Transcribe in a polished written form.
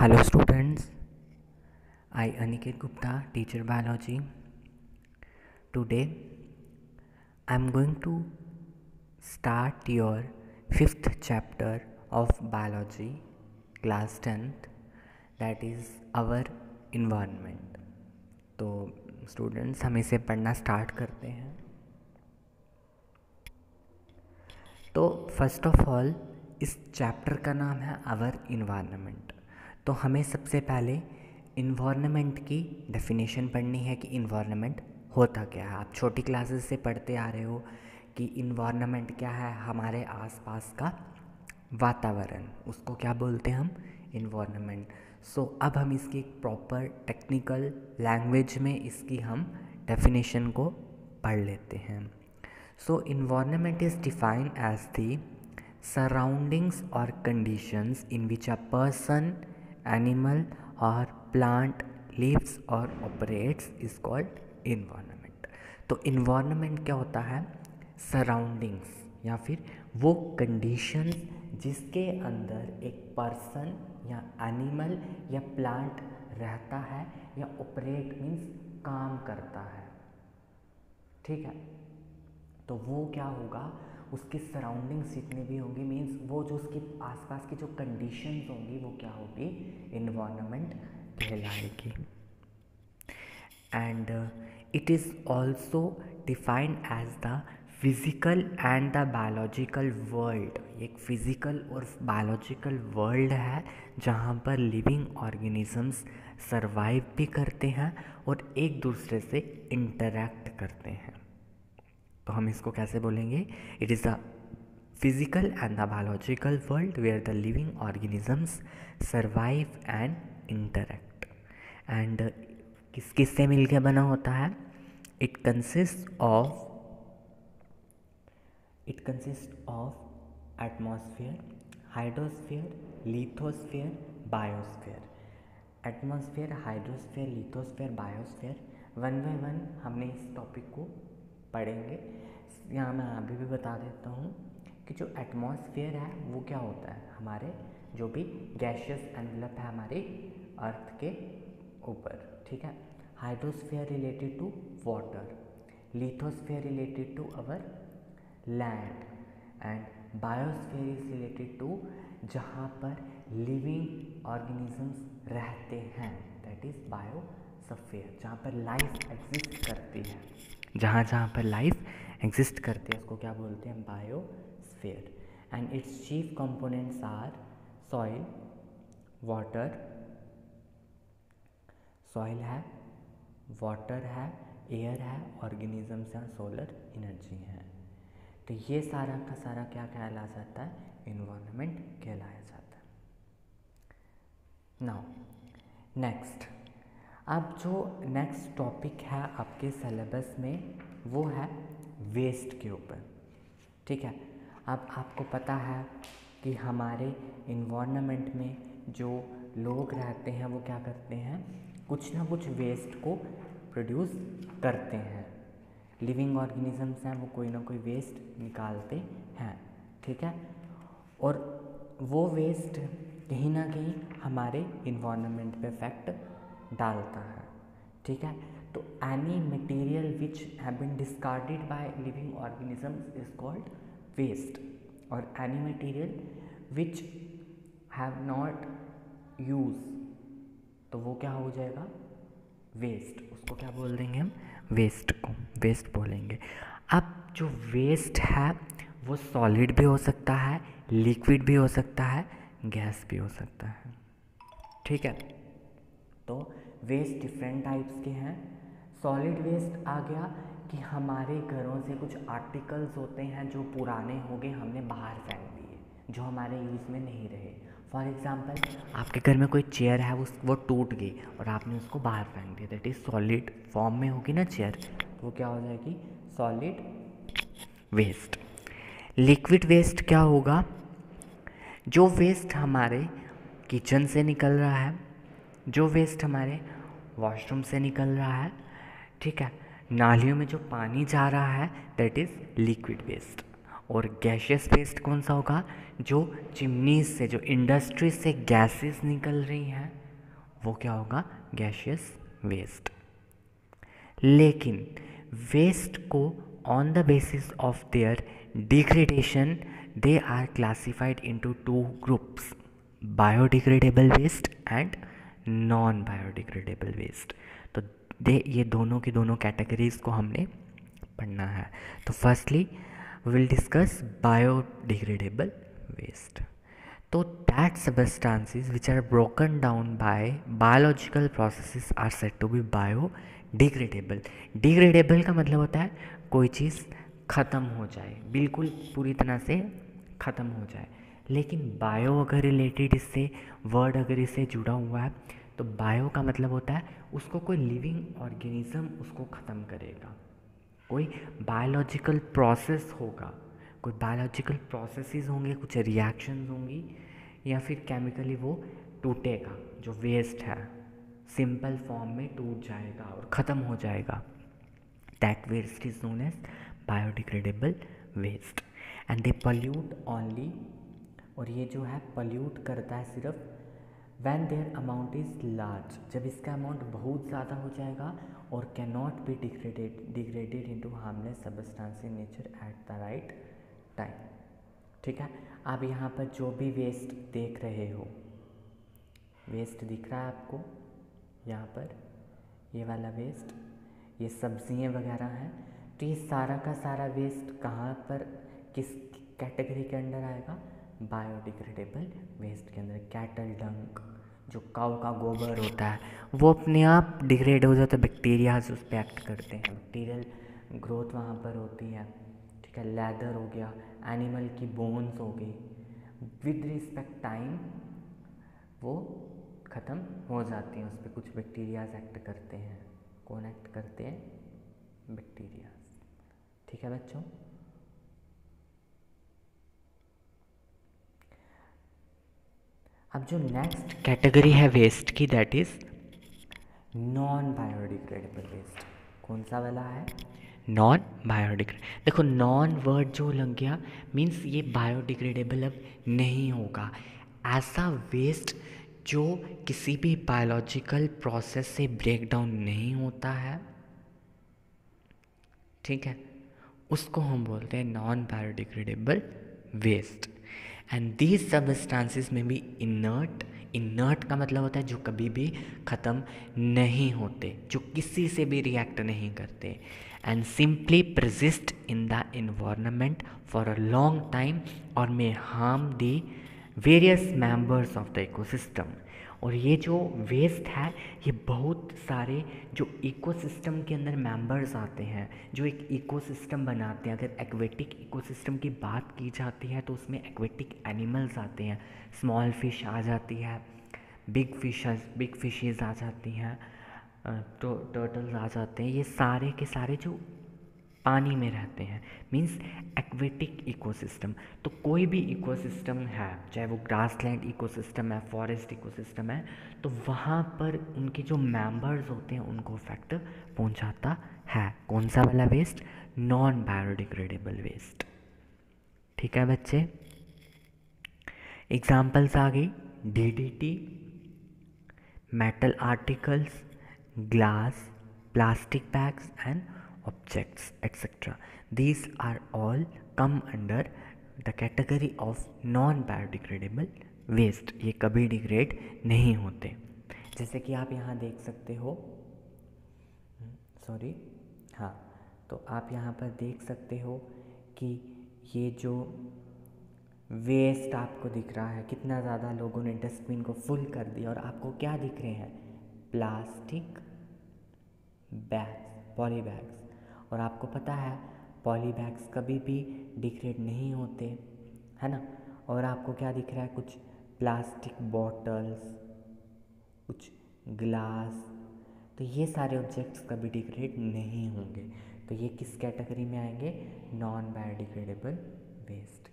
Hello students, I Aniket Gupta, teacher biology. Today I am going to start your 5th chapter of biology, class 10th, that is our environment. तो students हम इसे पढ़ना start करते हैं। तो first of all इस chapter का नाम है आवर इन्वायरमेंट। तो हमें सबसे पहले इन्वायरमेंट की डेफिनेशन पढ़नी है कि इन्वायरमेंट होता क्या है। आप छोटी क्लासेस से पढ़ते आ रहे हो कि इन्वायरमेंट क्या है, हमारे आसपास का वातावरण, उसको क्या बोलते हैं हम, इन्वायरमेंट। सो अब हम इसकी एक प्रॉपर टेक्निकल लैंग्वेज में इसकी हम डेफिनेशन को पढ़ लेते हैं। So environment is defined as the surroundings or conditions in which a person, animal or plant lives or operates is called environment। तो environment क्या होता है, surroundings या फिर वो conditions जिसके अंदर एक person या animal या plant रहता है या operate means काम करता है, ठीक है। तो वो क्या होगा, उसकी सराउंडिंग्स जितनी भी होंगी मीन्स वो जो उसके आसपास की जो कंडीशंस होंगी वो क्या होगी, इन्वायरमेंट कहलाएगी। And it is also defined as the physical and the biological world. एक फिज़िकल और बायोलॉजिकल वर्ल्ड है जहाँ पर लिविंग ऑर्गेनिजम्स सर्वाइव भी करते हैं और एक दूसरे से इंटरैक्ट करते हैं। तो हम इसको कैसे बोलेंगे, it is the physical and the biological world where the living organisms survive and interact. And किस किस से मिलकर बना होता है, it consist of atmosphere, hydrosphere, lithosphere, biosphere. Atmosphere, hydrosphere, lithosphere, biosphere, one by one हमने इस टॉपिक को पढ़ेंगे। यहाँ मैं अभी भी बता देता हूँ कि जो एटमॉस्फेयर है वो क्या होता है, हमारे जो भी गैशियस एनवलप है हमारे अर्थ के ऊपर, ठीक है। Hydrosphere related to water, lithosphere related to our land and biosphere is related to जहाँ पर लिविंग ऑर्गेनिजम्स रहते हैं, दैट इज़ बायोस्फीयर, जहाँ पर लाइफ एग्जिस्ट करती है। जहाँ पर लाइफ एग्जिस्ट करती है उसको क्या बोलते हैं, biosphere. And its chief components are soil, water, soil है, वाटर है, एयर है, ऑर्गेनिजम्स हैं, सोलर एनर्जी है। तो ये सारा का सारा क्या कहला जाता है, इन्वायरमेंट कहलाया जाता है। नाउ नेक्स्ट, अब जो नेक्स्ट टॉपिक है आपके सिलेबस में वो है वेस्ट के ऊपर, ठीक है। अब आपको पता है कि हमारे इन्वायरमेंट में जो लोग रहते हैं वो क्या करते हैं, कुछ ना कुछ वेस्ट को प्रोड्यूस करते हैं। लिविंग ऑर्गेनिजम्स हैं वो कोई ना कोई वेस्ट निकालते हैं, ठीक है। और वो वेस्ट कहीं ना कहीं हमारे इन्वायरमेंट पे इफेक्ट डालता है, ठीक है। तो any material which have been discarded by living organisms is called waste, और any material which have not use, तो वो क्या हो जाएगा, वेस्ट। उसको क्या बोल देंगे हम, वेस्ट को वेस्ट बोलेंगे। अब जो वेस्ट है वो सॉलिड भी हो सकता है, लिक्विड भी हो सकता है, गैस भी हो सकता है, ठीक है। तो वेस्ट डिफरेंट टाइप्स के हैं। सॉलिड वेस्ट आ गया कि हमारे घरों से कुछ आर्टिकल्स होते हैं जो पुराने हो गए, हमने बाहर फेंक दिए, जो हमारे यूज़ में नहीं रहे। फॉर एग्ज़ाम्पल आपके घर में कोई चेयर है, वो टूट गई और आपने उसको बाहर फेंक दिया, दैट इज़ सॉलिड फॉर्म में होगी ना चेयर, तो वो क्या हो जाएगी, सॉलिड वेस्ट। लिक्विड वेस्ट क्या होगा, जो वेस्ट हमारे किचन से निकल रहा है, जो वेस्ट हमारे वॉशरूम से निकल रहा है, ठीक है, नालियों में जो पानी जा रहा है, दैट इज़ लिक्विड वेस्ट। और गैशियस वेस्ट कौन सा होगा, जो चिमनीज से, जो इंडस्ट्री से गैसेस निकल रही हैं, वो क्या होगा, गैशियस वेस्ट। लेकिन वेस्ट को on the basis of their degradation they are classified into two groups, biodegradable waste and non biodegradable waste. तो ये दोनों की दोनों कैटेगरीज को हमने पढ़ना है। तो firstly will discuss biodegradable waste. तो that substances which are broken down by biological processes are said to be biodegradable. Degradable का मतलब होता है कोई चीज़ ख़त्म हो जाए, बिल्कुल पूरी तरह से ख़त्म हो जाए। लेकिन बायो अगर रिलेटेड इससे वर्ड अगर इससे जुड़ा हुआ है, तो बायो का मतलब होता है उसको कोई लिविंग ऑर्गेनिज्म उसको ख़त्म करेगा, कोई बायोलॉजिकल प्रोसेस होगा, कोई बायोलॉजिकल प्रोसेसेस होंगे, कुछ रिएक्शंस होंगी, या फिर केमिकली वो टूटेगा, जो वेस्ट है सिंपल फॉर्म में टूट जाएगा और ख़त्म हो जाएगा। That waste is known as biodegradable waste and they pollute only, और ये जो है पल्यूट करता है सिर्फ when their amount is large, जब इसका अमाउंट बहुत ज़्यादा हो जाएगा, और can not be degraded into harmless substance in nature at the right time. ठीक है, आप यहाँ पर जो भी वेस्ट देख रहे हो, वेस्ट दिख रहा है आपको यहाँ पर, ये वाला वेस्ट, ये सब्जियाँ वगैरह हैं, तो ये सारा का सारा वेस्ट कहाँ पर, किस कैटेगरी के अंडर आएगा, बायोडिग्रेडेबल वेस्ट के अंदर। कैटल डंक, जो काऊ का गोबर होता है, वो अपने आप डिग्रेड हो जाता है, बैक्टीरियाज उस पर एक्ट करते हैं, बैक्टीरियल ग्रोथ वहाँ पर होती है। ठीक है, लेदर हो गया, एनिमल की बोन्स हो गई, विद रिस्पेक्ट टाइम वो ख़त्म हो जाती हैं, उस पर कुछ बैक्टीरियाज एक्ट करते हैं। कौन एक्ट करते हैं, बैक्टीरियाज। ठीक है बच्चों, अब जो नेक्स्ट कैटेगरी है वेस्ट की, that is non biodegradable waste. कौन सा वाला है, नॉन बायोडिग्रेडेबल। देखो नॉन वर्ड जो लग गया मीन्स ये बायोडिग्रेडेबल अब नहीं होगा। ऐसा वेस्ट जो किसी भी बायोलॉजिकल प्रोसेस से ब्रेक डाउन नहीं होता है, ठीक है, उसको हम बोलते हैं non biodegradable waste. And these substances में बी इनर्ट। इनर्ट का मतलब होता है जो कभी भी ख़त्म नहीं होते, जो किसी से भी रिएक्ट नहीं करते, and simply persist in the environment for a long time और may harm the various members of the ecosystem. और ये जो वेस्ट है, ये बहुत सारे जो इकोसिस्टम के अंदर मेंबर्स आते हैं, जो एक इकोसिस्टम बनाते हैं। अगर एक्वेटिक इकोसिस्टम की बात की जाती है तो उसमें एक्वेटिक एनिमल्स आते हैं, स्मॉल फिश आ जाती है, बिग फिशेस आ जाती हैं, तो टर्टल्स आ जाते हैं। ये सारे के सारे जो पानी में रहते हैं, मींस एक्वेटिक इकोसिस्टम। तो कोई भी इकोसिस्टम है, चाहे वो ग्रासलैंड इकोसिस्टम है, फॉरेस्ट इकोसिस्टम है, तो वहाँ पर उनके जो मेंबर्स होते हैं उनको इफेक्ट पहुँचाता है। कौन सा वाला वेस्ट, नॉन बायोडिग्रेडेबल वेस्ट। ठीक है बच्चे, एग्जाम्पल्स आ गई, DDT, metal articles, glass, plastic bags and objects etc. These are all come under the category of non biodegradable waste. ये कभी डिग्रेड नहीं होते। जैसे कि आप यहाँ देख सकते हो, सॉरी, हाँ, तो आप यहाँ पर देख सकते हो कि ये जो वेस्ट आपको दिख रहा है, कितना ज़्यादा लोगों ने डस्टबिन को फुल कर दिया, और आपको क्या दिख रहे हैं, प्लास्टिक बैग्स, पॉली बैग्स। और आपको पता है पॉली बैग्स कभी भी डिग्रेड नहीं होते, है ना। और आपको क्या दिख रहा है, कुछ प्लास्टिक बॉटल्स, कुछ ग्लास, तो ये सारे ऑब्जेक्ट्स कभी डिग्रेड नहीं होंगे। तो ये किस कैटेगरी में आएंगे, नॉन बायोडिग्रेडेबल वेस्ट।